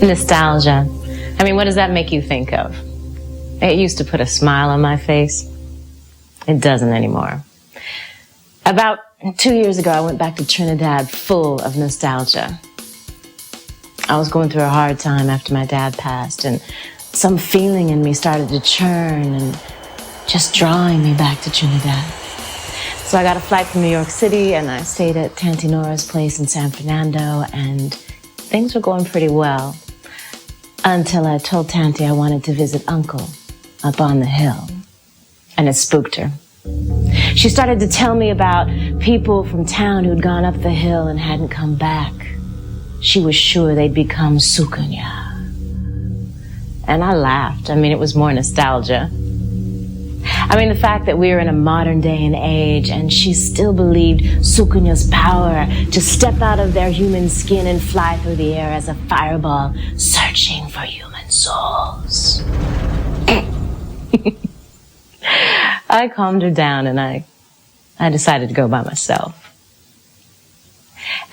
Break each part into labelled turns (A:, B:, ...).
A: Nostalgia. I mean, what does that make you think of? It used to put a smile on my face. It doesn't anymore. About 2 years ago, I went back to Trinidad full of nostalgia. I was going through a hard time after my dad passed, and some feeling in me started to churn and just drawing me back to Trinidad. So I got a flight from New York City, and I stayed at Tanti Nora's place in San Fernando, and things were going pretty well until I told Tanti I wanted to visit Uncle up on the hill, and it spooked her. She started to tell me about people from town who'd gone up the hill and hadn't come back. She was sure they'd become Sukunia. And I laughed. I mean, it was more nostalgia. I mean, the fact that we were in a modern day and age and she still believed Sukunia's power to step out of their human skin and fly through the air as a fireball, searching for human souls. I calmed her down and I decided to go by myself.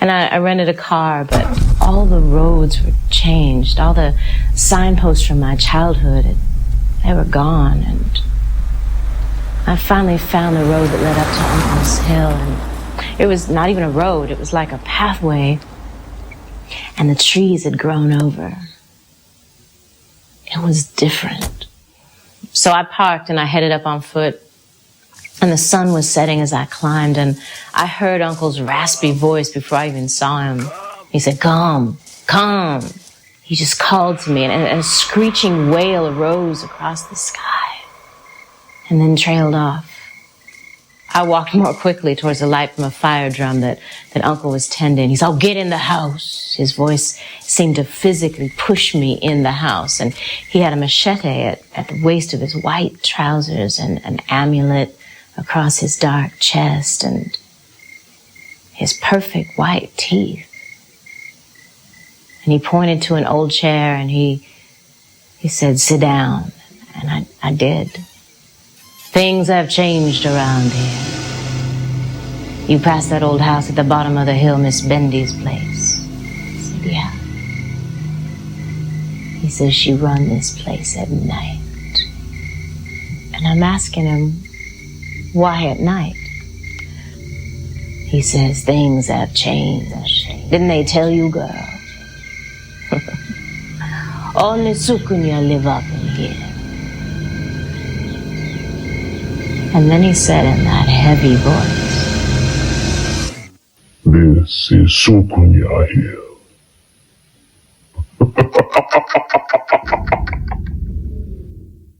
A: And I rented a car, but all the roads were changed. All the signposts from my childhood, they were gone. And I finally found the road that led up to Uncle's Hill. And it was not even a road. It was like a pathway. And the trees had grown over. It was different. So I parked and I headed up on foot. And the sun was setting as I climbed, and I heard Uncle's raspy voice before I even saw him. He said, "Come, come." He just called to me, and a screeching wail arose across the sky and then trailed off. I walked more quickly towards the light from a fire drum that Uncle was tending. He said, "Oh, get in the house." His voice seemed to physically push me in the house, and he had a machete at the waist of his white trousers and an amulet across his dark chest and his perfect white teeth. And he pointed to an old chair and he said, "Sit down." And I did. "Things have changed around here. You passed that old house at the bottom of the hill, Miss Bendy's place." I said, "Yeah." He says, "She run this place at night." And I'm asking him, "Why at night?" He says, "Things have changed. Didn't they tell you, girl? Only Sukunia live up in here." And then he said in that heavy voice,
B: "This is Sukunia Hill."